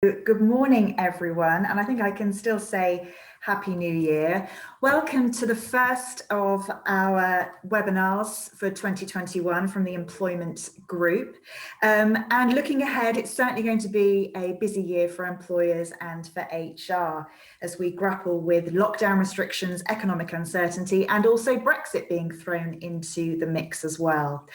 Good morning, everyone, and I think I can still say Happy New Year. Welcome to the first of our webinars for 2021 from the Employment Group. And looking ahead, it's certainly going to be a busy year for employers and for HR as we grapple with lockdown restrictions, economic uncertainty, and also Brexit being thrown into the mix as well.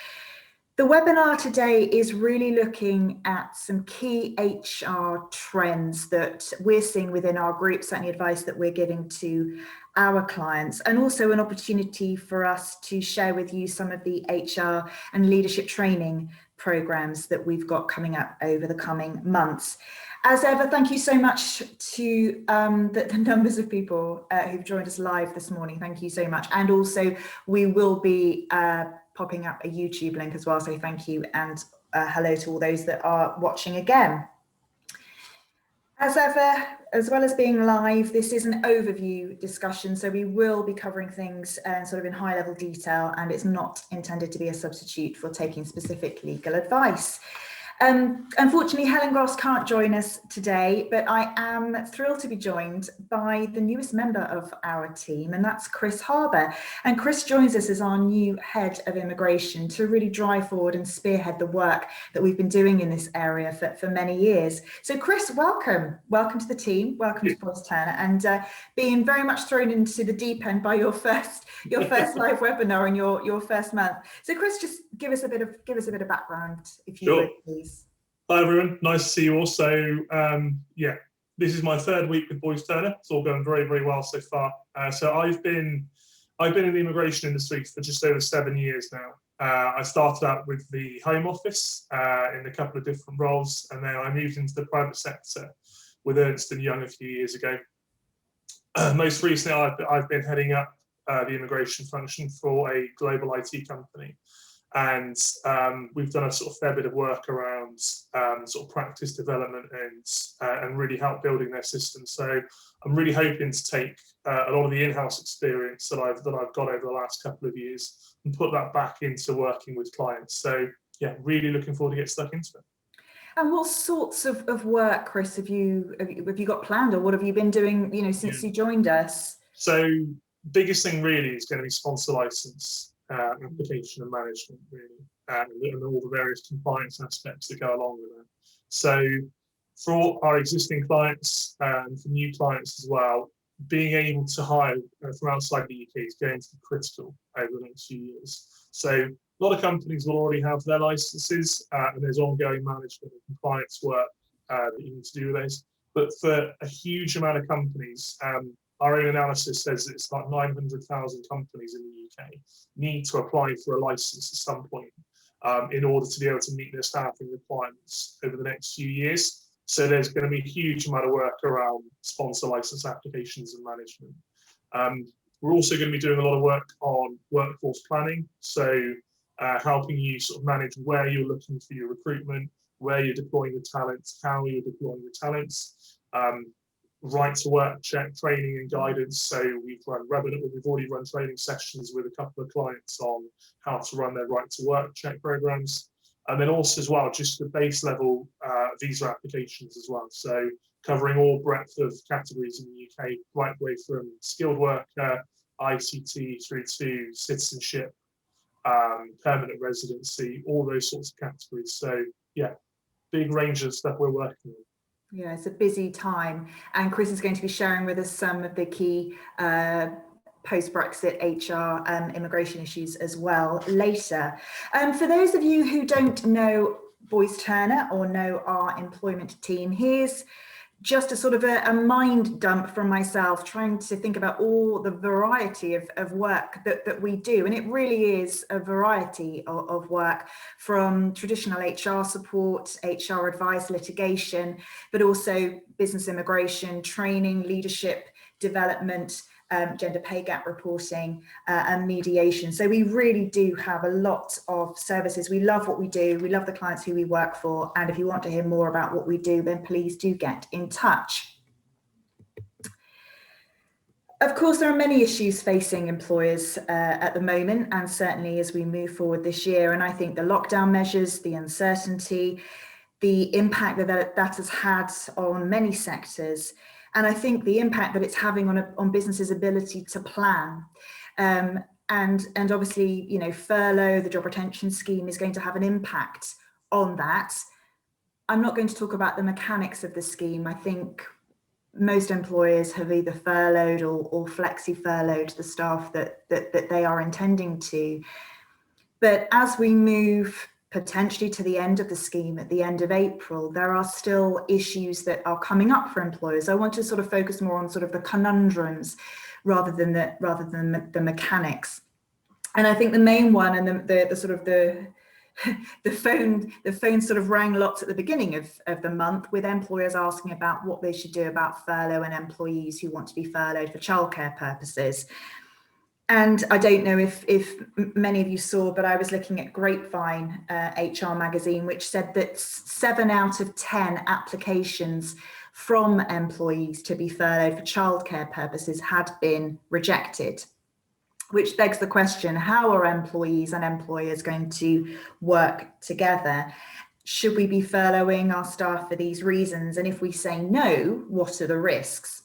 The webinar today is really looking at some key HR trends that we're seeing within our group, certainly advice that we're giving to our clients, and also an opportunity for us to share with you some of the HR and leadership training programs that we've got coming up over the coming months. As ever, thank you so much to the numbers of people who've joined us live this morning. Thank you so much. And also we will be popping up a YouTube link as well. So thank you and hello to all those that are watching again. As ever, as well as being live, this is an overview discussion. So we will be covering things sort of in high level detail, and it's not intended to be a substitute for taking specific legal advice. Unfortunately, Helen Goss can't join us today, but I am thrilled to be joined by the newest member of our team, and that's Chris Harber. And Chris joins us as our new head of immigration to really drive forward and spearhead the work that we've been doing in this area for many years. So Chris, welcome. Welcome to the team. Welcome to Boyce Turner, and being very much thrown into the deep end by your first live webinar in your first month. So Chris, just give us a bit of background, if you would, please. Hi everyone, nice to see you all. So yeah, this is my third week with Boyce Turner. It's all going very, very well so far. So I've been in the immigration industry for just over 7 years now. I started out with the Home Office in a couple of different roles, and then I moved into the private sector with Ernst & Young a few years ago. Most recently, I've been heading up the immigration function for a global IT company. And we've done a sort of fair bit of work around sort of practice development and really help building their system. So I'm really hoping to take a lot of the in-house experience that I've got over the last couple of years and put that back into working with clients. So yeah, really looking forward to get stuck into it. And what sorts of work, Chris, have you got planned, or what have you been doing, since you joined us? So biggest thing really is going to be sponsor license. Application and management, really, and all the various compliance aspects that go along with that. So for our existing clients and for new clients as well, being able to hire from outside the UK is going to be critical over the next few years. So a lot of companies will already have their licenses, and there's ongoing management and compliance work that you need to do with those. But for a huge amount of companies, our own analysis says that it's about 900,000 companies in the UK need to apply for a license at some point in order to be able to meet their staffing requirements over the next few years. So there's going to be a huge amount of work around sponsor license applications and management. We're also going to be doing a lot of work on workforce planning. So helping you sort of manage where you're looking for your recruitment, where you're deploying the talents, how you're deploying the talents. Right to work check training and guidance. So we've already run training sessions with a couple of clients on how to run their right to work check programs. And then also as well, just the base level visa applications as well. So covering all breadth of categories in the UK, right way from skilled worker, ICT through to citizenship, permanent residency, all those sorts of categories. So yeah, big range of stuff we're working on. Yeah, it's a busy time, and Chris is going to be sharing with us some of the key post-Brexit HR immigration issues as well later. For those of you who don't know Boyce Turner or know our employment team, here's just a sort of a mind dump from myself, trying to think about all the variety of work that we do. And it really is a variety of work, from traditional HR support, HR advice, litigation, but also business immigration, training, leadership development, gender pay gap reporting, and mediation. So we really do have a lot of services. We love what we do. We love the clients who we work for. And if you want to hear more about what we do, then please do get in touch. Of course, there are many issues facing employers at the moment, and certainly as we move forward this year. And I think the lockdown measures, the uncertainty, the impact that has had on many sectors, and I think the impact that it's having on businesses' ability to plan. And obviously, you know, furlough, the job retention scheme, is going to have an impact on that. I'm not going to talk about the mechanics of the scheme. I think most employers have either furloughed or flexi furloughed the staff that they are intending to. But as we move potentially to the end of the scheme at the end of April, there are still issues that are coming up for employers. I want to sort of focus more on sort of the conundrums rather than the mechanics. And I think the main one, and the sort of the phone sort of rang lots at the beginning of the month, with employers asking about what they should do about furlough and employees who want to be furloughed for childcare purposes. And I don't know if many of you saw, but I was looking at Grapevine HR magazine, which said that 7 out of 10 applications from employees to be furloughed for childcare purposes had been rejected. Which begs the question, how are employees and employers going to work together? Should we be furloughing our staff for these reasons? And if we say no, what are the risks?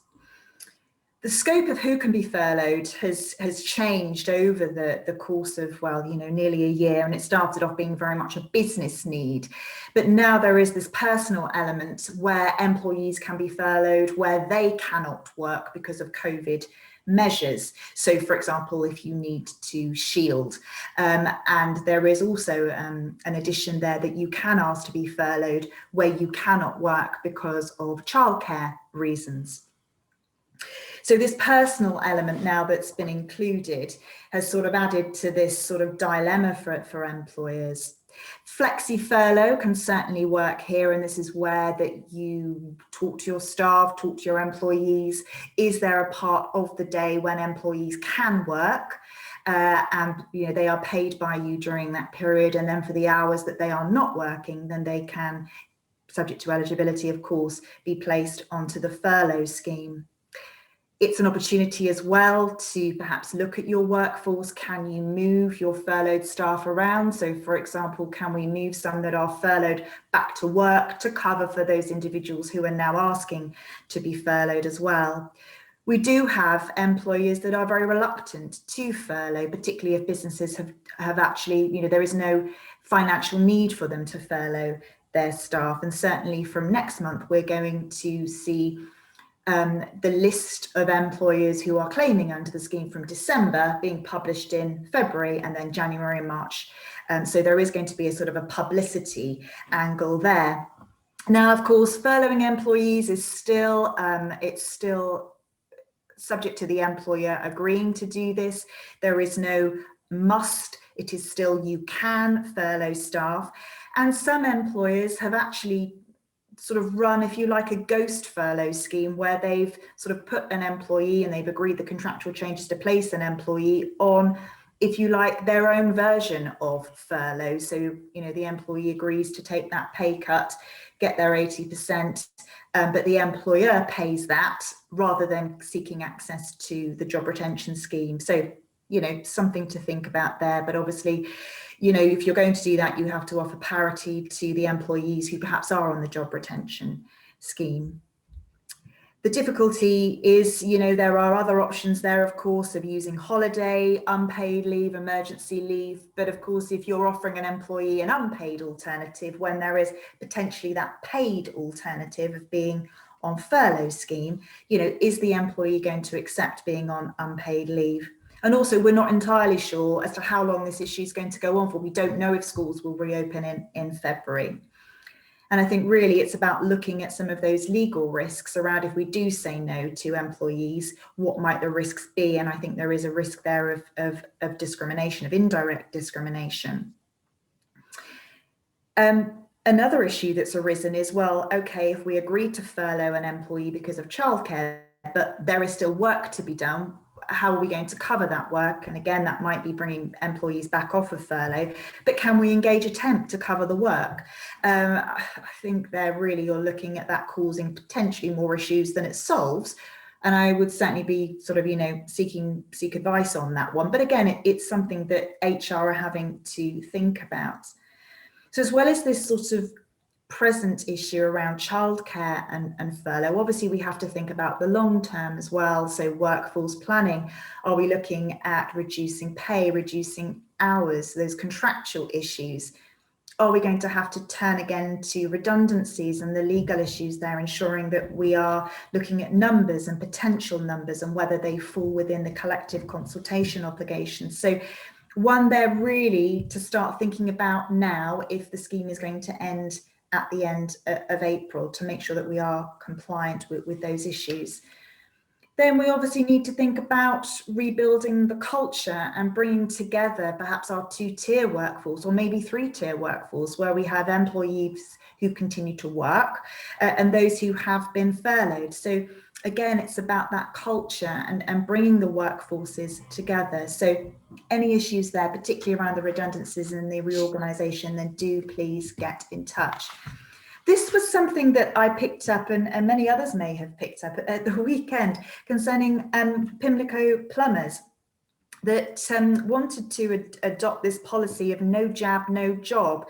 The scope of who can be furloughed has changed over the course of, well, you know, nearly a year, and it started off being very much a business need. But now there is this personal element where employees can be furloughed where they cannot work because of COVID measures. So, for example, if you need to shield, and there is also an addition there that you can ask to be furloughed where you cannot work because of childcare reasons. So this personal element now that's been included has sort of added to this sort of dilemma for employers. Flexi furlough can certainly work here, and this is where that you talk to your staff, talk to your employees. Is there a part of the day when employees can work? And you know, they are paid by you during that period, and then for the hours that they are not working, then they can, subject to eligibility of course, be placed onto the furlough scheme. It's an opportunity as well to perhaps look at your workforce. Can you move your furloughed staff around? So, for example, can we move some that are furloughed back to work to cover for those individuals who are now asking to be furloughed as well? We do have employers that are very reluctant to furlough, particularly if businesses have actually, you know, there is no financial need for them to furlough their staff. And certainly from next month, we're going to see the list of employers who are claiming under the scheme from December being published in February, and then January and March. So there is going to be a sort of a publicity angle there. Now, of course, furloughing employees is still, it's still subject to the employer agreeing to do this. There is no must. It is still, you can furlough staff. And some employers have actually sort of run, if you like, a ghost furlough scheme where they've sort of put an employee, and they've agreed the contractual changes to place an employee on, if you like, their own version of furlough. So, you know, the employee agrees to take that pay cut, get their 80%, but the employer pays that rather than seeking access to the job retention scheme. So, you know, something to think about there. But obviously, you know, if you're going to do that, you have to offer parity to the employees who perhaps are on the job retention scheme. The difficulty is, you know, there are other options there, of course, of using holiday, unpaid leave, emergency leave. But of course, if you're offering an employee an unpaid alternative when there is potentially that paid alternative of being on furlough scheme, you know, is the employee going to accept being on unpaid leave? And also, we're not entirely sure as to how long this issue is going to go on for. We don't know if schools will reopen in February. And I think really it's about looking at some of those legal risks around, if we do say no to employees, what might the risks be? And I think there is a risk there of discrimination, of indirect discrimination. Another issue that's arisen is, well, okay, if we agree to furlough an employee because of childcare, but there is still work to be done, how are we going to cover that work? And again, that might be bringing employees back off of furlough, but can we engage a temp to cover the work? I think there really, you're looking at that causing potentially more issues than it solves. And I would certainly be sort of, you know, seek advice on that one. But again, it's something that HR are having to think about. So as well as this sort of present issue around childcare and furlough, obviously we have to think about the long term as well. So workforce planning, are we looking at reducing pay, reducing hours, those contractual issues? Are we going to have to turn again to redundancies and the legal issues there, ensuring that we are looking at numbers and potential numbers and whether they fall within the collective consultation obligations? So one, they're really to start thinking about now if the scheme is going to end at the end of April, to make sure that we are compliant with those issues. Then we obviously need to think about rebuilding the culture and bringing together perhaps our 2-tier workforce, or maybe 3-tier workforce, where we have employees who continue to work and those who have been furloughed. So again, it's about that culture and bringing the workforces together. So any issues there, particularly around the redundancies and the reorganisation, then do please get in touch. This was something that I picked up, and many others may have picked up at the weekend, concerning Pimlico plumbers that wanted to adopt this policy of no jab, no job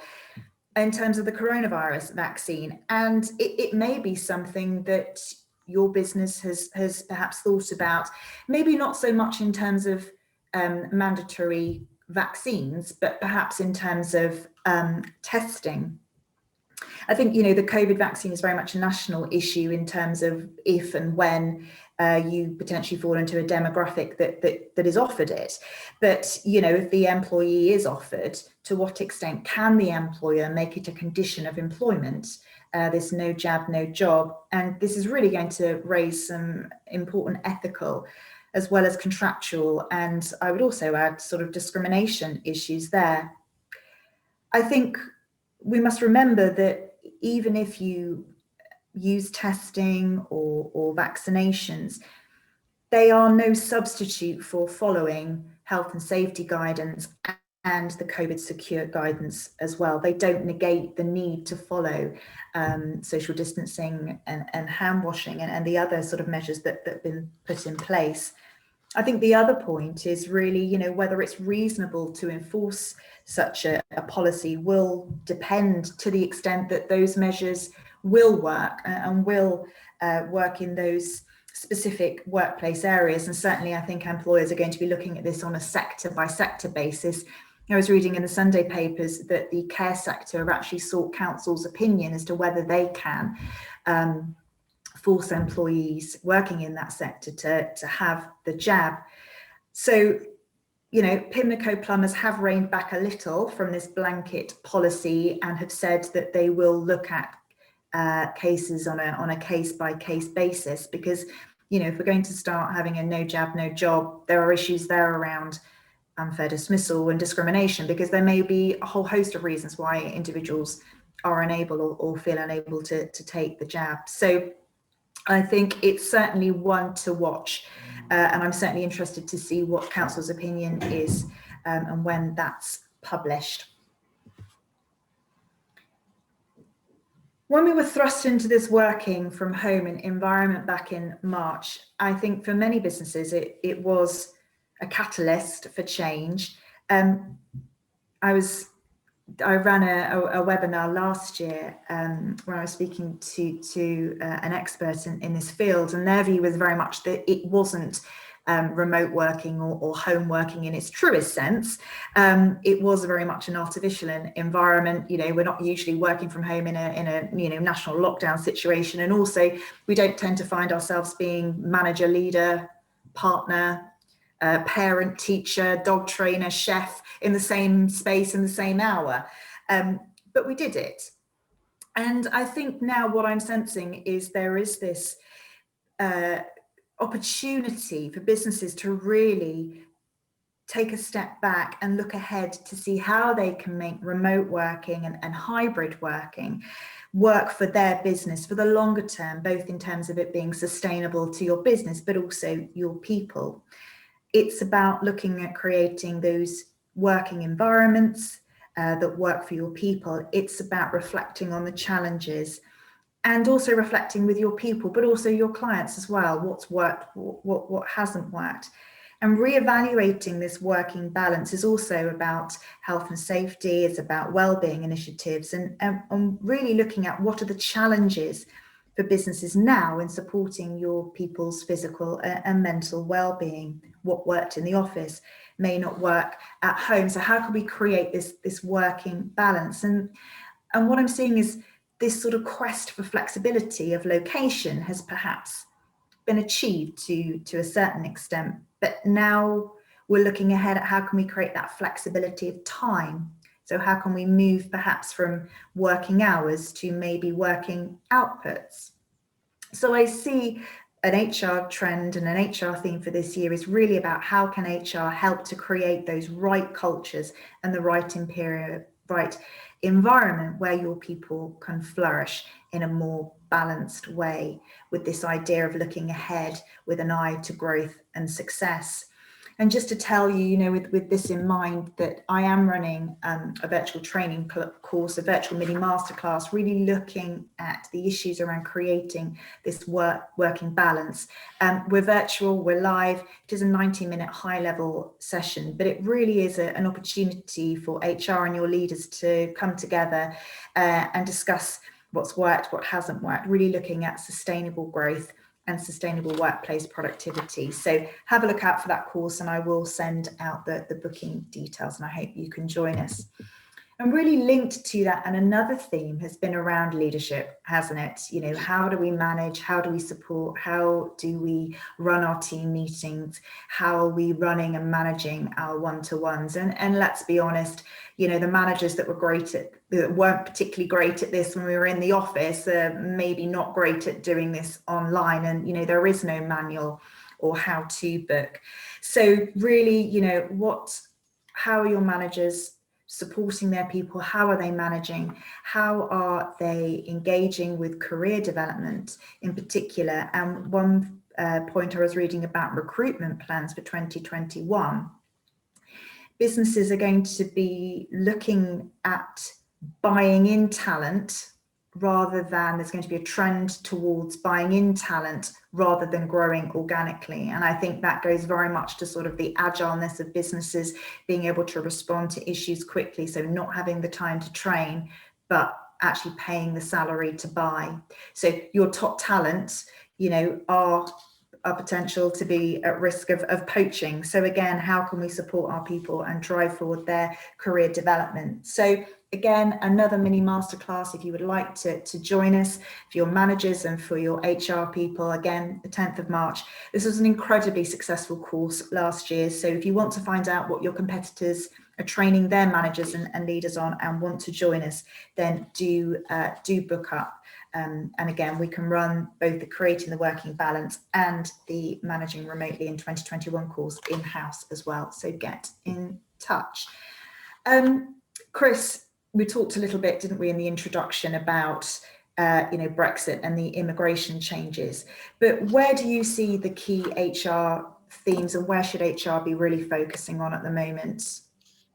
in terms of the coronavirus vaccine. And it may be something that your business has perhaps thought about, maybe not so much in terms of mandatory vaccines, but perhaps in terms of testing. I think, you know, the COVID vaccine is very much a national issue in terms of if and when you potentially fall into a demographic that is offered it. But, you know, if the employee is offered, to what extent can the employer make it a condition of employment, this no jab, no job? And this is really going to raise some important ethical as well as contractual, and I would also add sort of discrimination issues there. I think we must remember that even if you use testing or vaccinations, they are no substitute for following health and safety guidance and the COVID secure guidance as well. They don't negate the need to follow social distancing and hand washing and the other sort of measures that have been put in place. I think the other point is really, you know, whether it's reasonable to enforce such a policy will depend to the extent that those measures will work and will work in those specific workplace areas. And certainly I think employers are going to be looking at this on a sector by sector basis. I was reading in the Sunday papers that the care sector have actually sought council's opinion as to whether they can force employees working in that sector to have the jab. So, you know, Pimlico plumbers have reined back a little from this blanket policy and have said that they will look at cases on a case by case basis, because, you know, if we're going to start having a no jab, no job, there are issues there around unfair dismissal and discrimination, because there may be a whole host of reasons why individuals are unable or feel unable to take the jab. So I think it's certainly one to watch, and I'm certainly interested to see what council's opinion is and when that's published. When we were thrust into this working from home environment back in March, I think for many businesses it was a catalyst for change. I ran a webinar last year where I was speaking to an expert in this field, and their view was very much that it wasn't remote working or home working in its truest sense. It was very much an artificial environment. You know, we're not usually working from home in a you know, national lockdown situation, and also we don't tend to find ourselves being manager, leader, partner, parent, teacher, dog trainer, chef in the same space in the same hour. But we did it. And I think now what I'm sensing is there is this opportunity for businesses to really take a step back and look ahead to see how they can make remote working and hybrid working work for their business for the longer term, both in terms of it being sustainable to your business, but also your people. It's about looking at creating those working environments that work for your people. It's about reflecting on the challenges and also reflecting with your people, but also your clients as well. What's worked, what hasn't worked. And reevaluating this working balance is also about health and safety, it's about wellbeing initiatives, and really looking at what are the challenges for businesses now in supporting your people's physical and mental well-being. What worked in the office may not work at home. So how can we create this working balance? And what I'm seeing is this sort of quest for flexibility of location has perhaps been achieved to a certain extent, but now we're looking ahead at how can we create that flexibility of time. So how can we move perhaps from working hours to maybe working outputs? So I see an HR trend and an HR theme for this year is really about how can HR help to create those right cultures and the right environment where your people can flourish in a more balanced way, with this idea of looking ahead with an eye to growth and success. And just to tell you, with this in mind, that I am running a virtual training course, a virtual mini masterclass, really looking at the issues around creating this working balance. We're virtual, we're live. It is a 90-minute high-level session, but it really is an opportunity for HR and your leaders to come together and discuss what's worked, what hasn't worked, really looking at sustainable growth and sustainable workplace productivity. So have a look out for that course, and I will send out the booking details, and I hope you can join us. And really linked to that, and another theme has been around leadership, hasn't it? How do we manage? How do we support? How do we run our team meetings? How are we running and managing our one-to-ones? And let's be honest, the managers that weren't particularly great at this when we were in the office are maybe not great at doing this online. And, there is no manual or how-to book. So really, how are your managers supporting their people? How are they managing? How are they engaging with career development in particular? And one point I was reading about recruitment plans for 2021, businesses are going to be looking at buying in talent rather than, there's going to be a trend towards buying in talent rather than growing organically. And I think that goes very much to sort of the agileness of businesses being able to respond to issues quickly. So not having the time to train, but actually paying the salary to buy. So your top talent, are potential to be at risk of poaching. So again, how can we support our people and drive forward their career development? So again, another mini masterclass if you would like to join us, for your managers and for your HR people. Again, the 10th of March. This was an incredibly successful course last year. So if you want to find out what your competitors are training their managers and leaders on and want to join us, then do book up. And again, we can run both the Creating the Working Balance and the Managing Remotely in 2021 course in-house as well. So get in touch. Chris, we talked a little bit, didn't we, in the introduction about Brexit and the immigration changes. But where do you see the key HR themes, and where should HR be really focusing on at the moment?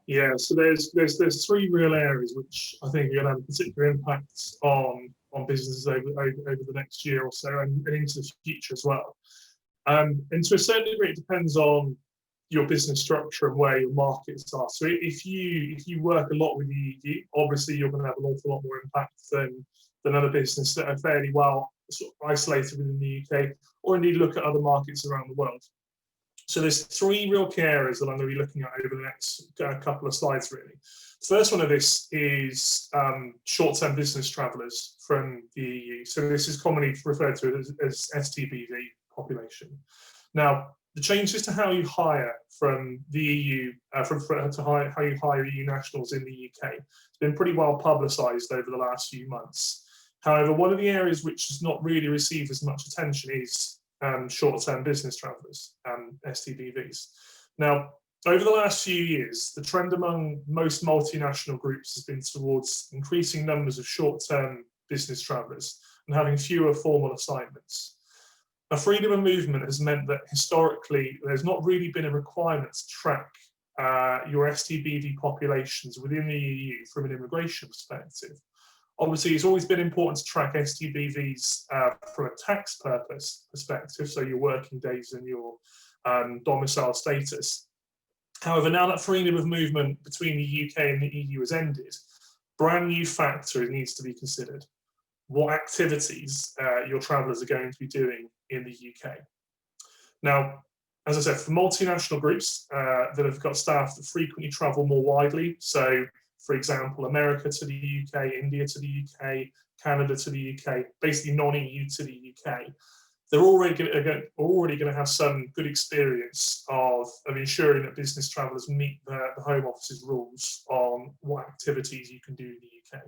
Yeah, so there's three real areas which I think are going to have a particular impact on businesses over the next year or so, and into the future as well. And to a certain degree, it depends on your business structure and where your markets are. So if you work a lot with the EU, obviously you're going to have an awful lot more impact than other businesses that are fairly well sort of isolated within the UK, or indeed look at other markets around the world. So there's three real key areas that I'm going to be looking at over the next couple of slides, really. First one of this is short-term business travellers from the EU. So this is commonly referred to as STBV population. Now, the changes to how you hire from the EU, how you hire EU nationals in the UK, has been pretty well publicised over the last few months. However, one of the areas which has not really received as much attention is short-term business travellers, STBVs. Now, over the last few years, the trend among most multinational groups has been towards increasing numbers of short-term business travellers and having fewer formal assignments. Now, freedom of movement has meant that historically there's not really been a requirement to track your STBV populations within the EU from an immigration perspective. Obviously, it's always been important to track STBVs from a tax perspective, so your working days and your domicile status. However, now that freedom of movement between the UK and the EU has ended, brand new factor needs to be considered. What activities your travellers are going to be doing in the UK. Now, as I said, for multinational groups that have got staff that frequently travel more widely, so for example, America to the UK, India to the UK, Canada to the UK, basically non-EU to the UK, they're already going to have some good experience of ensuring that business travellers meet the Home Office's rules on what activities you can do in the UK.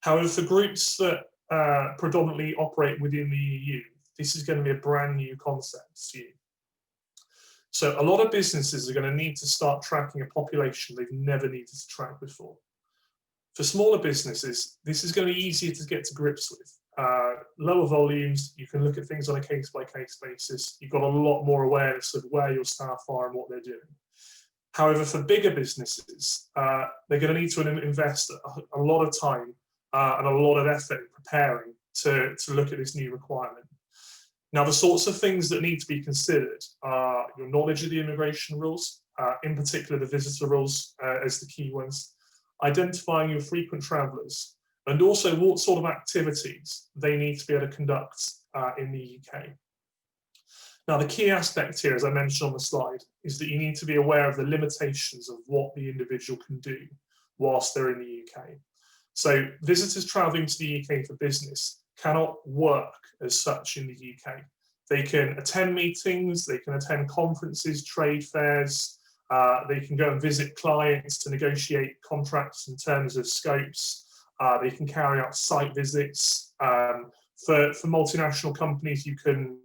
However, for groups that predominantly operate within the EU, this is going to be a brand new concept to you. So a lot of businesses are going to need to start tracking a population they've never needed to track before. For smaller businesses, this is going to be easier to get to grips with. Lower volumes, you can look at things on a case-by-case basis. You've got a lot more awareness of where your staff are and what they're doing. However, for bigger businesses, they're going to need to invest a lot of time and a lot of effort in preparing to look at this new requirement. Now, the sorts of things that need to be considered are your knowledge of the immigration rules, in particular the visitor rules as the key ones, identifying your frequent travellers, and also what sort of activities they need to be able to conduct in the UK. Now, the key aspect here, as I mentioned on the slide, is that you need to be aware of the limitations of what the individual can do whilst they're in the UK. So visitors travelling to the UK for business cannot work as such in the UK. They can attend meetings, they can attend conferences, trade fairs, they can go and visit clients to negotiate contracts in terms of scopes, they can carry out site visits. For multinational companies, you can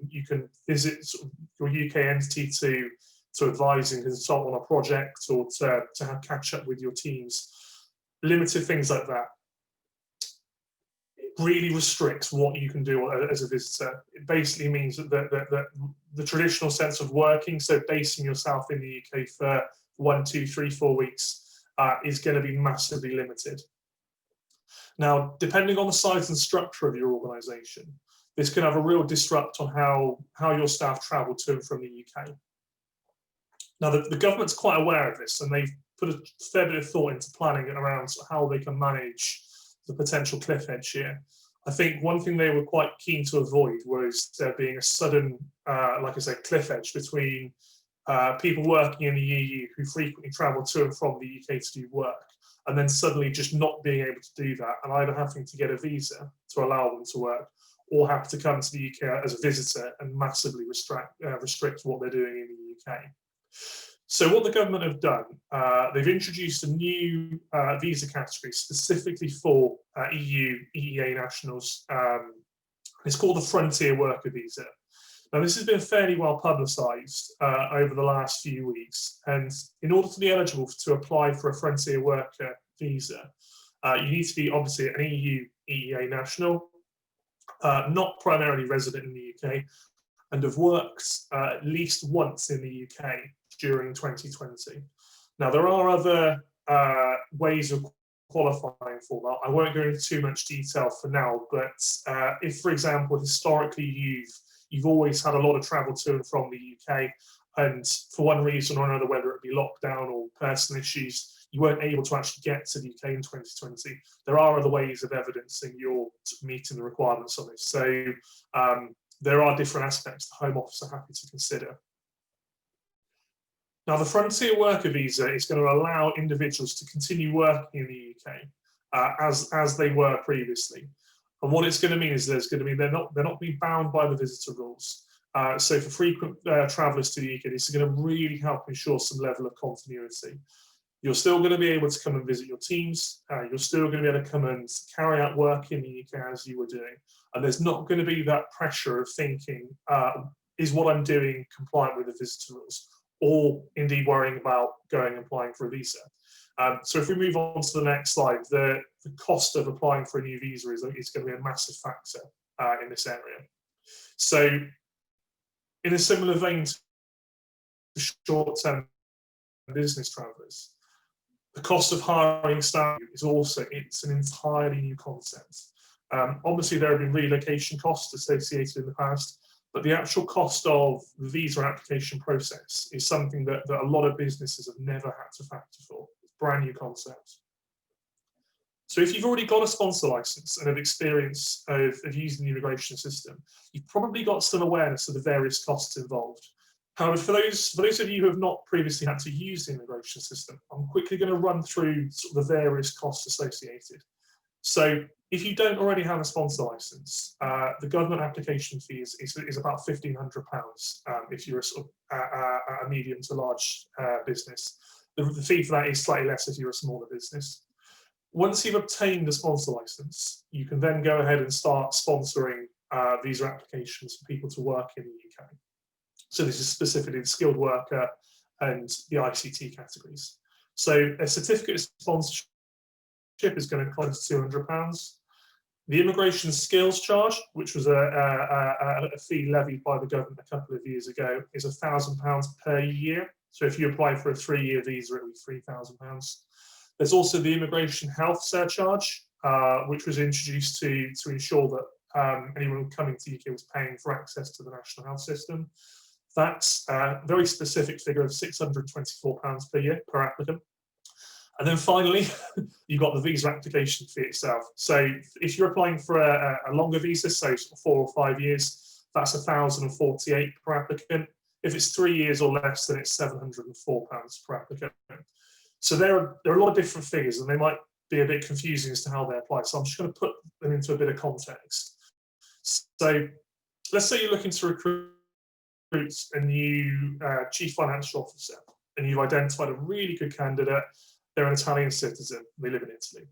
visit sort of your UK entity to advise and consult on a project or to have catch up with your teams. Limited things like that. Really restricts what you can do as a visitor. It basically means that the traditional sense of working, so basing yourself in the UK for 1, 2, 3, 4 weeks, is going to be massively limited. Now, depending on the size and structure of your organisation, this can have a real disrupt on how your staff travel to and from the UK. Now, the government's quite aware of this, and they've put a fair bit of thought into planning around how they can manage the potential cliff edge here. I think one thing they were quite keen to avoid was there being a sudden, like I said, cliff edge between people working in the EU who frequently travel to and from the UK to do work, and then suddenly just not being able to do that and either having to get a visa to allow them to work or have to come to the UK as a visitor and massively restrict what they're doing in the UK. So what the government have done, they've introduced a new visa category specifically for EU, EEA nationals. It's called the Frontier Worker Visa. Now, this has been fairly well publicised over the last few weeks, and in order to be eligible to apply for a Frontier Worker Visa, you need to be obviously an EU, EEA national, not primarily resident in the UK, and have worked at least once in the UK during 2020. Now, there are other ways of qualifying for that. I won't go into too much detail for now, but if, for example, historically you've always had a lot of travel to and from the UK, and for one reason or another, whether it be lockdown or personal issues, you weren't able to actually get to the UK in 2020, there are other ways of evidencing you're meeting the requirements on this. So there are different aspects the Home Office are happy to consider. Now, the Frontier Worker Visa is going to allow individuals to continue working in the UK as they were previously. And what it's going to mean is they're not being bound by the visitor rules. So for frequent travellers to the UK, this is going to really help ensure some level of continuity. You're still going to be able to come and visit your teams. You're still going to be able to come and carry out work in the UK as you were doing. And there's not going to be that pressure of thinking, is what I'm doing compliant with the visitor rules? Or indeed worrying about going and applying for a visa. So if we move on to the next slide, the cost of applying for a new visa is going to be a massive factor in this area. So in a similar vein to short-term business travellers, The cost of hiring staff is also, it's an entirely new concept. Obviously, there have been relocation costs associated in the past, but the actual cost of the visa application process is something that a lot of businesses have never had to factor for. It's a brand new concept. So if you've already got a sponsor license and have experience of using the immigration system, you've probably got some awareness of the various costs involved. However, for those of you who have not previously had to use the immigration system, I'm quickly going to run through sort of the various costs associated. So if you don't already have a sponsor license, the government application fee is about £1,500 if you're a sort of a medium to large business. The fee for that is slightly less if you're a smaller business. Once you've obtained a sponsor license, you can then go ahead and start sponsoring visa applications for people to work in the UK. So this is specifically the skilled worker and the ICT categories. So a certificate of sponsorship is going to cost £200. The immigration skills charge, which was a fee levied by the government a couple of years ago, is £1,000 per year. So if you apply for a 3-year visa, it will be £3,000. There's also the immigration health surcharge, which was introduced to ensure that anyone coming to the UK was paying for access to the national health system. That's a very specific figure of £624 per year per applicant. And then finally, you've got the visa application fee itself. So if you're applying for a longer visa, so 4 or 5 years, that's £1,048 per applicant. If it's 3 years or less, then it's £704 per applicant. So there are a lot of different figures, and they might be a bit confusing as to how they apply. So I'm just going to put them into a bit of context. So let's say you're looking to recruit a new chief financial officer, and you've identified a really good candidate. They're an Italian citizen. They live in Italy.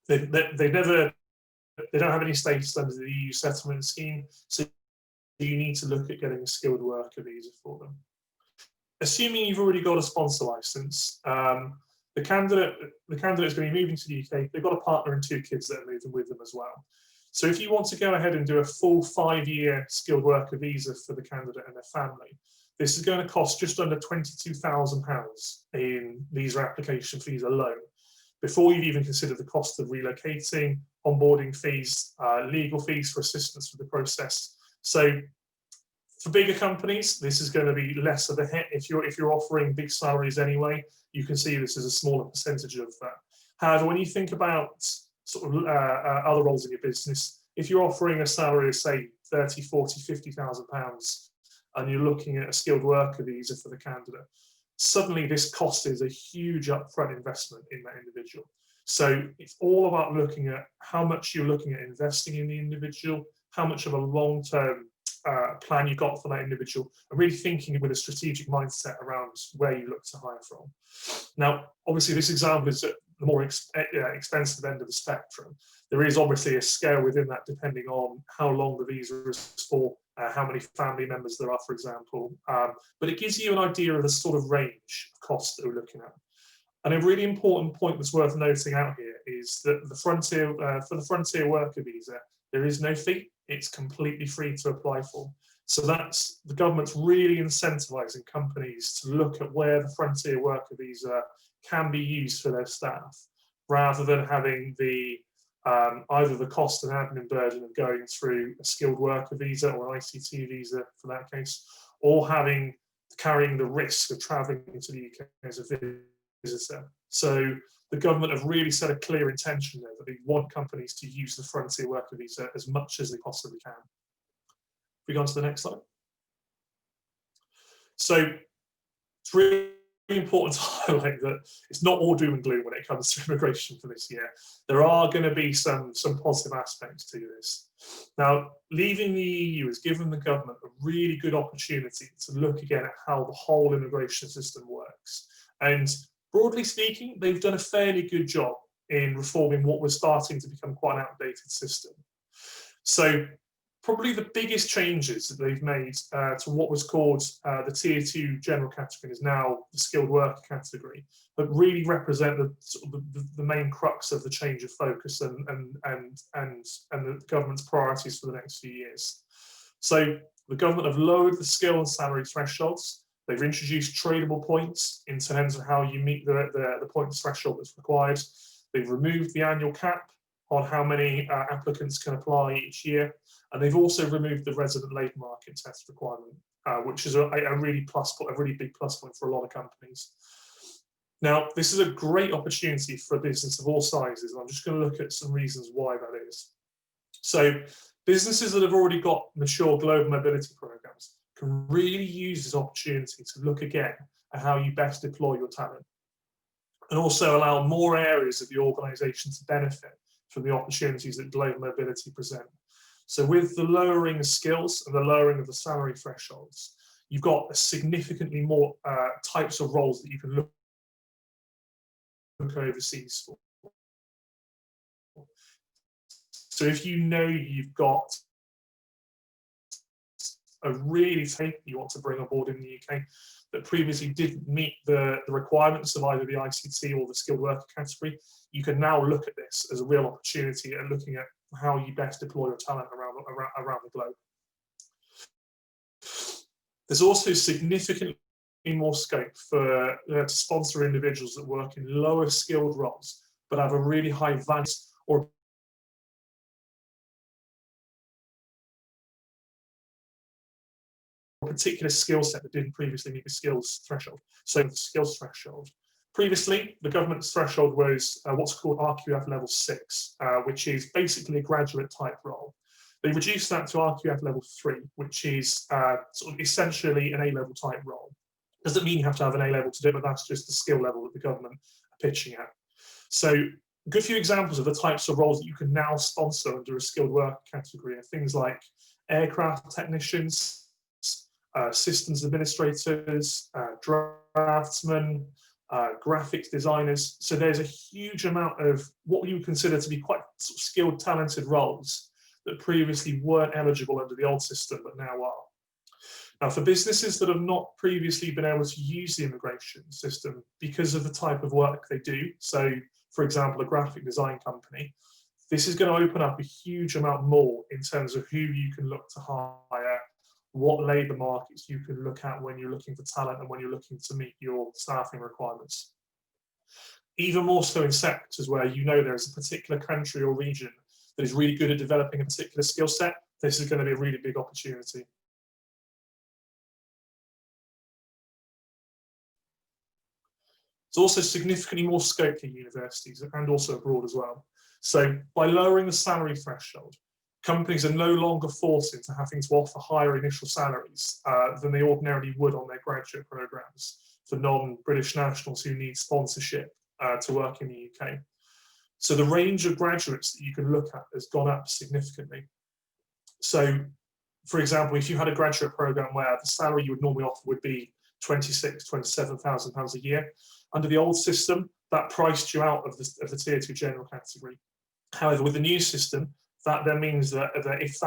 They don't have any status under the EU settlement scheme, so you need to look at getting a skilled worker visa for them. Assuming you've already got a sponsor license, the candidate is going to be moving to the UK. They've got a partner and 2 kids that are moving with them as well. So if you want to go ahead and do a full 5-year skilled worker visa for the candidate and their family, this is going to cost just under £22,000 in visa application fees alone, before you've even considered the cost of relocating, onboarding fees, legal fees for assistance with the process. So for bigger companies, this is going to be less of a hit. If you're offering big salaries anyway, you can see this is a smaller percentage of that. However, when you think about sort of other roles in your business, if you're offering a salary of say 30, 40, 50,000 pounds, and you're looking at a skilled worker visa for the candidate, suddenly this cost is a huge upfront investment in that individual. So it's all about looking at how much you're looking at investing in the individual, how much of a long-term plan you've got for that individual, and really thinking with a strategic mindset around where you look to hire from. Now, obviously, this example is at the more expensive end of the spectrum. There is obviously a scale within that depending on how long the visa is for, how many family members there are, for example. But it gives you an idea of the sort of range of costs that we're looking at. And a really important point that's worth noting out here is that for the frontier worker visa, there is no fee. It's completely free to apply for. So that's the government's really incentivizing companies to look at where the frontier worker visa can be used for their staff, rather than having the either the cost and admin burden of going through a skilled worker visa or an ICT visa for that case, or carrying the risk of traveling into the UK as a visitor. So the government have really set a clear intention there that they want companies to use the frontier worker visa as much as they possibly can. If we go on to the next slide. So it's really important to highlight that it's not all doom and gloom when it comes to immigration for this year. There are going to be some positive aspects to this. Now, leaving the EU has given the government a really good opportunity to look again at how the whole immigration system works. And broadly speaking, they've done a fairly good job in reforming what was starting to become quite an outdated system. So probably the biggest changes that they've made to what was called the Tier 2 general category is now the skilled worker category, but really represent the main crux of the change of focus and the government's priorities for the next few years. So the government have lowered the skill and salary thresholds. They've introduced tradable points in terms of how you meet the points threshold that's required. They've removed the annual cap on how many applicants can apply each year. And they've also removed the resident labour market test requirement, which is a really big plus point for a lot of companies. Now, this is a great opportunity for a business of all sizes, and I'm just going to look at some reasons why that is. So businesses that have already got mature global mobility programs can really use this opportunity to look again at how you best deploy your talent, and also allow more areas of the organisation to benefit from the opportunities that global mobility present. So with the lowering of skills and the lowering of the salary thresholds, you've got a significantly more types of roles that you can look overseas for. So if you know you've got a really tape you want to bring on board in the UK that previously didn't meet the requirements of either the ICT or the skilled worker category, you can now look at this as a real opportunity and looking at how you best deploy your talent around the globe. There's also significantly more scope for to sponsor individuals that work in lower skilled roles but have a really high value or a particular skill set that didn't previously meet the skills threshold. So the skills threshold. Previously, the government's threshold was what's called RQF level 6, which is basically a graduate type role. They reduced that to RQF level 3, which is sort of essentially an A-level type role. Doesn't mean you have to have an A-level to do it, but that's just the skill level that the government are pitching at. So a good few examples of the types of roles that you can now sponsor under a skilled worker category are things like aircraft technicians, systems administrators, draftsmen, graphics designers. So there's a huge amount of what you would consider to be quite sort of skilled, talented roles that previously weren't eligible under the old system, but now are. Now, for businesses that have not previously been able to use the immigration system because of the type of work they do, so for example, a graphic design company, this is going to open up a huge amount more in terms of who you can look to hire, what labour markets you can look at when you're looking for talent and when you're looking to meet your staffing requirements. Even more so in sectors where you know there is a particular country or region that is really good at developing a particular skill set, this is going to be a really big opportunity. There's also significantly more scope for universities and also abroad as well. So by lowering the salary threshold, companies are no longer forced into having to offer higher initial salaries than they ordinarily would on their graduate programs for non-British nationals who need sponsorship to work in the UK. So the range of graduates that you can look at has gone up significantly. So, for example, if you had a graduate program where the salary you would normally offer would be £26,000, £27,000 a year, under the old system, that priced you out of the Tier 2 general category. However, with the new system, that then means that if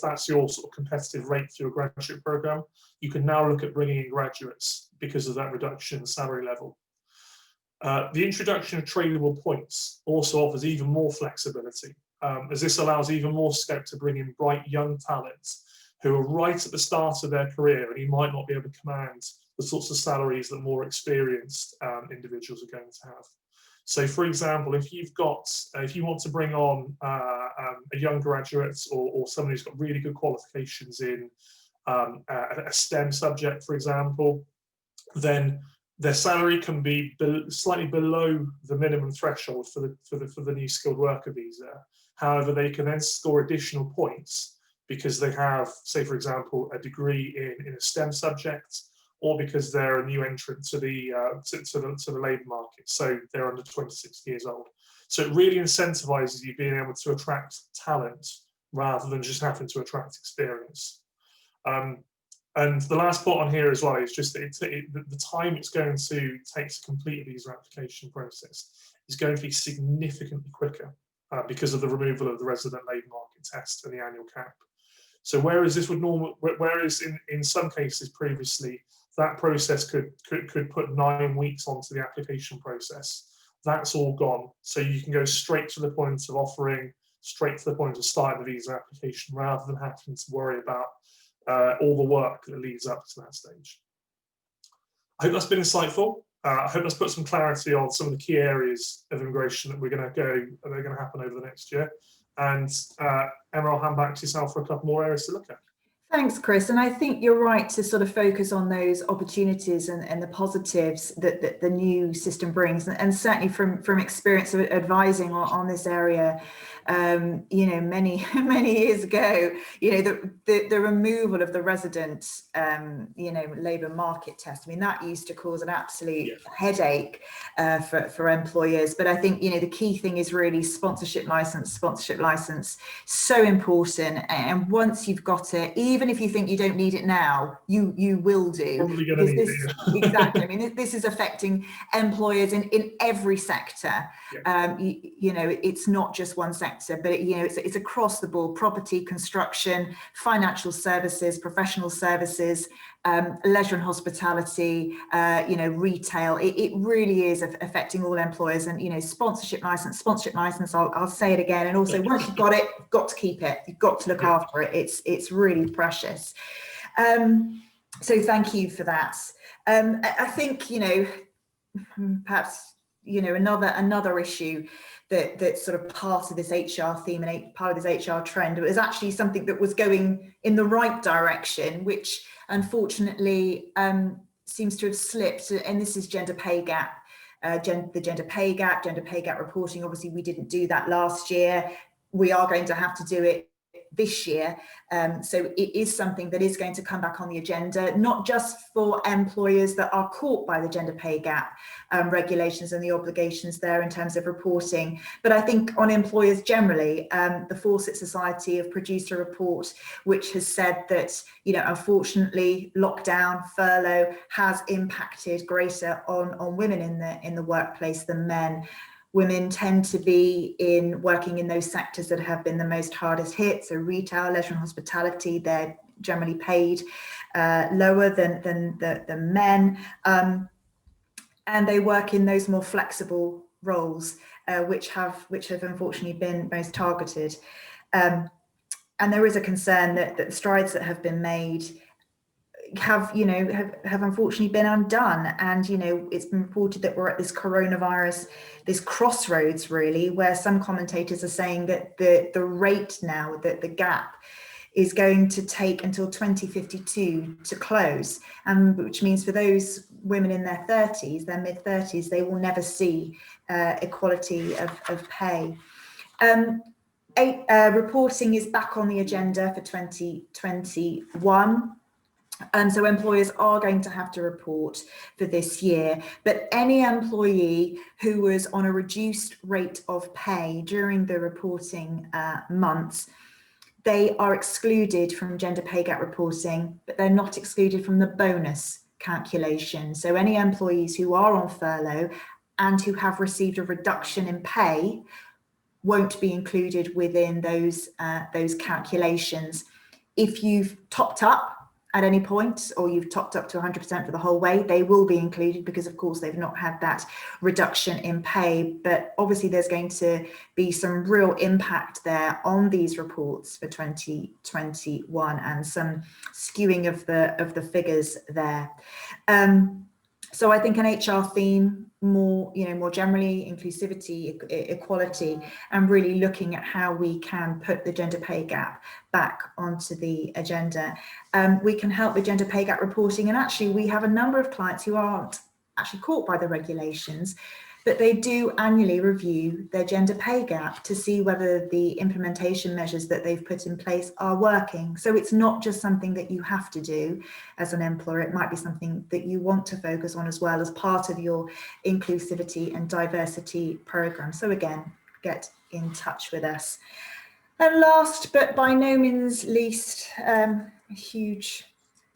that's your sort of competitive rate for your graduate program, you can now look at bringing in graduates because of that reduction in salary level. The introduction of tradable points also offers even more flexibility, as this allows even more scope to bring in bright young talents who are right at the start of their career and who might not be able to command the sorts of salaries that more experienced individuals are going to have. So, for example, if you want to bring on a young graduate or someone who's got really good qualifications in a STEM subject, for example, then their salary can be slightly below the minimum threshold for the new skilled worker visa. However, they can then score additional points because they have, say, for example, a degree in a STEM subject, or because they're a new entrant to the labour market, so they're under 26 years old. So it really incentivizes you being able to attract talent rather than just having to attract experience. And the last point on here as well is just that the time it's going to take to complete the visa application process is going to be significantly quicker because of the removal of the resident labour market test and the annual cap. So whereas in some cases previously that process could put 9 weeks onto the application process, that's all gone. So you can go straight to the point of offering, straight to the point of starting the visa application rather than having to worry about all the work that leads up to that stage. I hope that's been insightful. I hope that's put some clarity on some of the key areas of immigration that are going to happen over the next year. And Emma, I'll hand back to yourself for a couple more areas to look at. Thanks, Chris. And I think you're right to sort of focus on those opportunities and the positives that the new system brings. And certainly from experience of advising on this area, many years ago, the removal of the resident, labour market test. I mean, that used to cause an absolute headache for employers. But I think, the key thing is really sponsorship license, so important. And once you've got it, even if you think you don't need it now, you will do. Probably going to need it. Exactly. I mean, this is affecting employers in every sector. It's not just one sector, but it's across the board: property, construction, financial services, professional services, leisure and hospitality, retail. It really is affecting all employers. And sponsorship license. I'll say it again. And also, once you've got it, you've got to keep it. You've got to look after it. It's really precious. So thank you for that. I think perhaps another issue that's sort of part of this HR theme and part of this HR trend was actually something that was going in the right direction, which unfortunately seems to have slipped. And this is gender pay gap. The gender pay gap reporting. Obviously, we didn't do that last year. We are going to have to do it this year. So it is something that is going to come back on the agenda, not just for employers that are caught by the gender pay gap regulations and the obligations there in terms of reporting, but I think on employers generally. The Fawcett Society have produced a report which has said that, unfortunately, lockdown, furlough has impacted greater on women in the workplace than men. Women tend to be working in those sectors that have been the most hardest hit. So retail, leisure and hospitality, they're generally paid lower than men. And they work in those more flexible roles, which have unfortunately been most targeted. And there is a concern that the strides that have been made have unfortunately been undone. And it's been reported that we're at this coronavirus, this crossroads really, where some commentators are saying that the rate now, that the gap is going to take until 2052 to close, and which means for those women in their 30s, their mid 30s, they will never see equality of pay. Reporting is back on the agenda for 2021. So employers are going to have to report for this year, but any employee who was on a reduced rate of pay during the reporting months, they are excluded from gender pay gap reporting, but they're not excluded from the bonus calculation. So any employees who are on furlough and who have received a reduction in pay won't be included within those calculations. If you've topped up at any point, or you've topped up to 100% for the whole way, they will be included because, of course, they've not had that reduction in pay. But obviously, there's going to be some real impact there on these reports for 2021 and some skewing of the figures there. So I think an HR theme, more generally, inclusivity, equality, and really looking at how we can put the gender pay gap back onto the agenda. We can help with gender pay gap reporting, and actually we have a number of clients who aren't actually caught by the regulations, but they do annually review their gender pay gap to see whether the implementation measures that they've put in place are working. So it's not just something that you have to do as an employer, it might be something that you want to focus on as well as part of your inclusivity and diversity program. So again, get in touch with us. And last but by no means least, a huge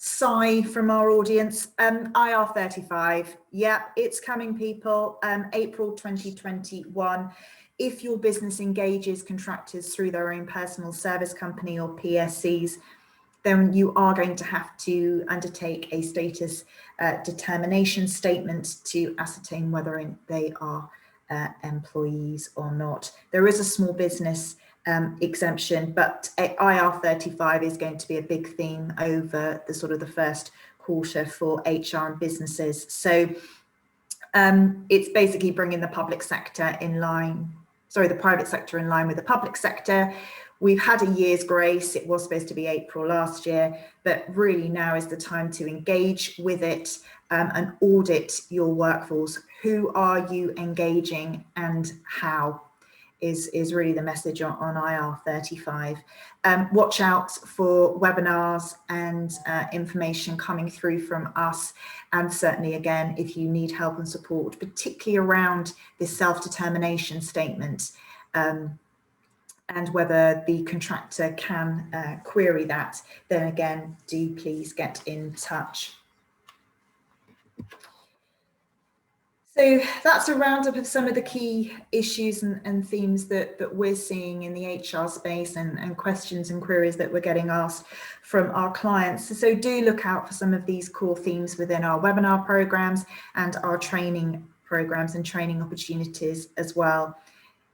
sigh from our audience, IR35. Yeah, it's coming, people. April 2021. If your business engages contractors through their own personal service company or PSCs, then you are going to have to undertake a status determination statement to ascertain whether they are employees or not. There is a small business exemption, but IR35 is going to be a big theme over the first quarter for HR and businesses. So it's basically bringing the public sector in line, the private sector in line with the public sector. We've had a year's grace. It was supposed to be April last year, but really now is the time to engage with it and audit your workforce. Who are you engaging and how is really the message on IR35. Watch out for webinars and information coming through from us. And certainly, again, if you need help and support, particularly around this self-determination statement, and whether the contractor can query that, then again, do please get in touch. So that's a roundup of some of the key issues and themes that we're seeing in the HR space and questions and queries that we're getting asked from our clients. So do look out for some of these core themes within our webinar programs and our training programs and training opportunities as well.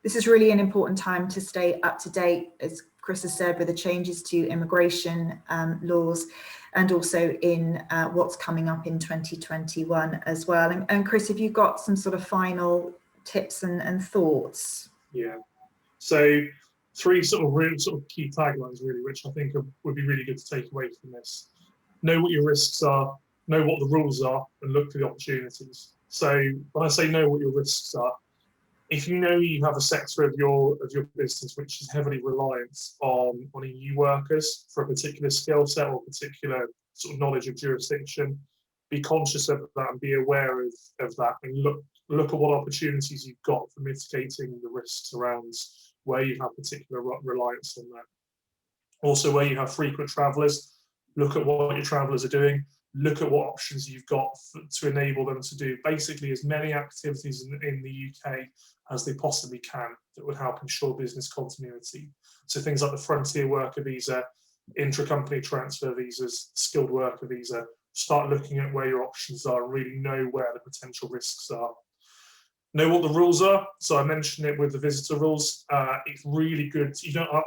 This is really an important time to stay up to date, as Chris has said, with the changes to immigration laws, and also in what's coming up in 2021 as well. And Chris, have you got some sort of final tips and thoughts? Yeah. So 3 sort of key taglines really, which I think would be really good to take away from this. Know what your risks are, know what the rules are, and look for the opportunities. So when I say know what your risks are, if you know you have a sector of your business which is heavily reliant on EU workers for a particular skill set or particular sort of knowledge of jurisdiction, be conscious of that and be aware of that, and look at what opportunities you've got for mitigating the risks around where you have particular reliance on that. Also, where you have frequent travellers, look at what your travellers are doing. Look at what options you've got to enable them to do basically as many activities in the UK as they possibly can that would help ensure business continuity. So things like the frontier worker visa, intra-company transfer visas, skilled worker visa, start looking at where your options are and really know where the potential risks are. Know what the rules are. So I mentioned it with the visitor rules. It's really good.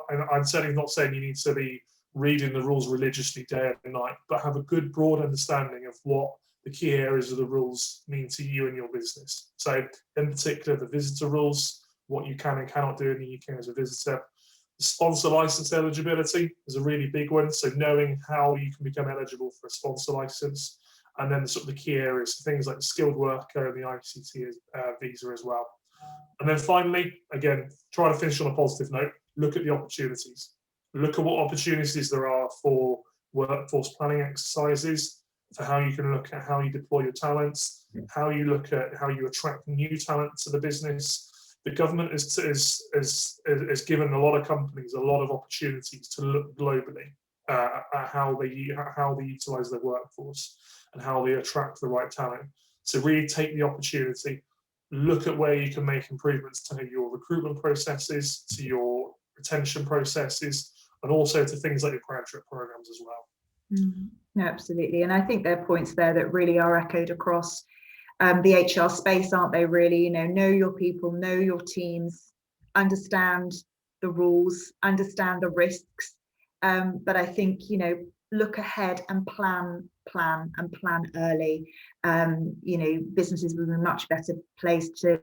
And I'm certainly not saying you need to be reading the rules religiously day and night, but have a good broad understanding of what the key areas of the rules mean to you and your business. So in particular, the visitor rules, what you can and cannot do in the UK as a visitor. The sponsor license eligibility is a really big one. So knowing how you can become eligible for a sponsor license, and then sort of the key areas, things like the skilled worker and the ICT visa as well. And then finally, again, try to finish on a positive note, look at the opportunities. Look at what opportunities there are for workforce planning exercises, for how you can look at how you deploy your talents, how you look at how you attract new talent to the business. The government has given a lot of companies a lot of opportunities to look globally at how they utilise their workforce and how they attract the right talent. So really take the opportunity, look at where you can make improvements to your recruitment processes, to your retention processes, and also to things like your graduate programs as well. No, absolutely. And I think there are points there that really are echoed across the HR space, aren't they, really? Know your people, know your teams, understand the rules, understand the risks. But I think, look ahead and plan early. Businesses will be much better placed to,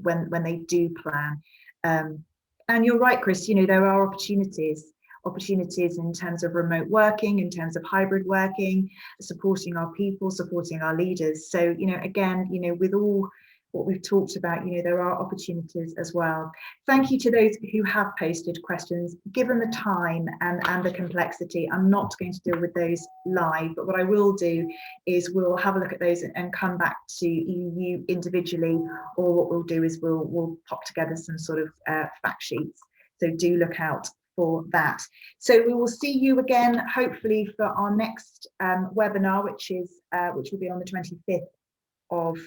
when they do plan. And you're right, Chris, there are opportunities in terms of remote working, in terms of hybrid working, supporting our people, supporting our leaders. So, again, with all what we've talked about, there are opportunities as well. Thank you to those who have posted questions. Given the time and the complexity, I'm not going to deal with those live, but what I will do is we'll have a look at those and come back to you individually, or what we'll do is we'll pop together some sort of fact sheets. So do look out for that. So we will see you again, hopefully, for our next webinar, which will be on the 25th of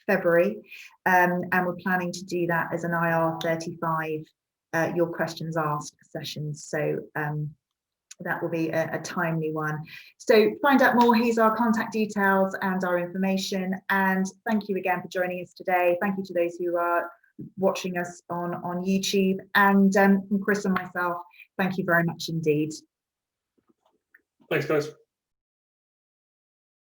February, and we're planning to do that as an IR35 your questions asked session. So that will be a timely one. So find out more. Here's our contact details and our information. And thank you again for joining us today. Thank you to those who are watching us on YouTube, and from Chris and myself, thank you very much indeed. Thanks, guys.